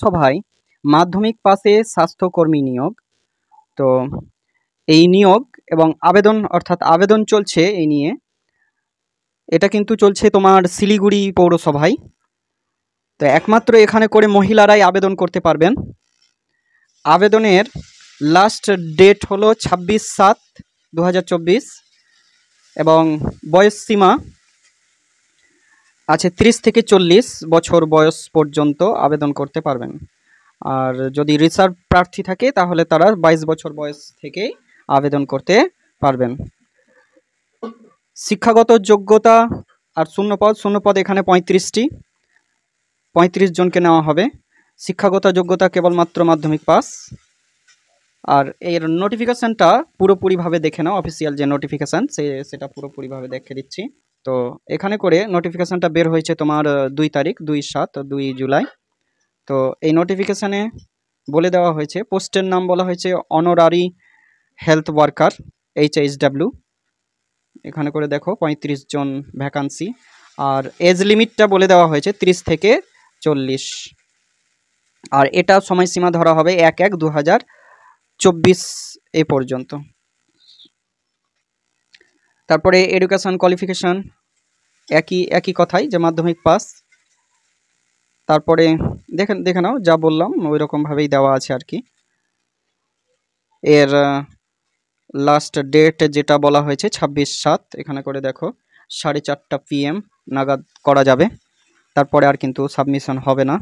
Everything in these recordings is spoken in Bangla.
সভায় মাধ্যমিক পাশে স্বাস্থ্যকর্মী নিয়োগ। তো এই নিয়োগ এবং আবেদন অর্থাৎ আবেদন চলছে এই নিয়ে। এটা কিন্তু চলছে তোমার শিলিগুড়ি পৌরসভায়। তো একমাত্র এখানে করে মহিলারাই আবেদন করতে পারবেন। আবেদনের লাস্ট ডেট হলো 26/7/2024 এবং বয়স সীমা আছে 30 থেকে 40 বছর বয়স পর্যন্ত আবেদন করতে পারবেন। আর যদি রিজার্ভ প্রার্থী থাকে তাহলে তারা 22 বছর বয়স থেকে আবেদন করতে পারবেন। শিক্ষাগত যোগ্যতা আর শূন্যপদ এখানে 35 জনকে নেওয়া হবে। শিক্ষাগত যোগ্যতা কেবলমাত্র মাধ্যমিক পাস। আর এর নোটিফিকেশানটা পুরোপুরিভাবে দেখে নাও, অফিসিয়াল যে নোটিফিকেশান সেটা পুরোপুরিভাবে দেখে দিচ্ছি। তো এখানে করে নোটিফিকেশানটা বের হয়েছে তোমার 2 তারিখ 2 জুলাই। তো এই নোটিফিকেশানে বলে দেওয়া হয়েছে, পোস্টের নাম বলা হয়েছে অনারারি হেলথ ওয়ার্কার HHW। এখানে করে দেখো 35 জন ভ্যাকান্সি। আর এজ লিমিটটা বলে দেওয়া হয়েছে 30 থেকে 40। আর এটা সময়সীমা ধরা হবে 1/1/2024 এ পর্যন্ত। তারপরে এডুকেশন কোয়ালিফিকেশন একই কথাই যে মাধ্যমিক পাস। তারপরে দেখে নাও যা বললাম ওই রকমভাবেই দেওয়া আছে আর কি। এর লাস্ট ডেট যেটা বলা হয়েছে 26/7, এখানে করে দেখো 4:30 PM নাগাদ করা যাবে। তারপরে আর কিন্তু সাবমিশন হবে না।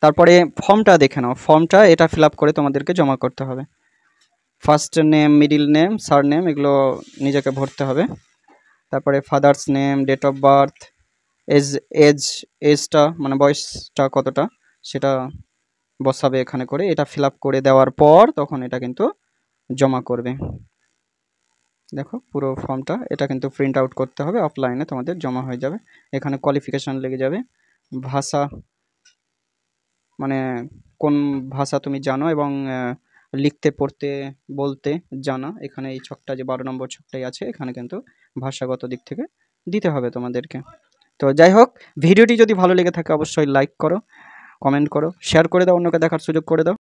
তারপরে ফর্মটা দেখে নাও, ফর্মটা এটা ফিল আপ করে তোমাদেরকে জমা করতে হবে। First name, middle name, surname এগুলো নিজেকে ভরতে হবে। তারপরে father's name, date of birth, এজটা মানে বয়সটা কতটা সেটা বসাবে এখানে করে। এটা ফিল আপ করে দেওয়ার পর তখন এটা কিন্তু জমা করবে। দেখো পুরো ফর্মটা, এটা কিন্তু প্রিন্ট আউট করতে হবে, অফলাইনে তোমাদের জমা হয়ে যাবে। এখানে কোয়ালিফিকেশান লেগে যাবে, ভাষা মানে কোন ভাষা তুমি জানো এবং লিখতে পড়তে বলতে জানা। এখানে এই ছকটা যে 12 নম্বর ছকটাই আছে এখানে কিন্তু ভাষাগত দিক থেকে দিতে হবে তোমাদেরকে। তো যাই হোক, ভিডিওটি যদি ভালো লেগে থাকে অবশ্যই লাইক করো, কমেন্ট করো, শেয়ার করে দাও, অন্যকে দেখার সুযোগ করে দাও।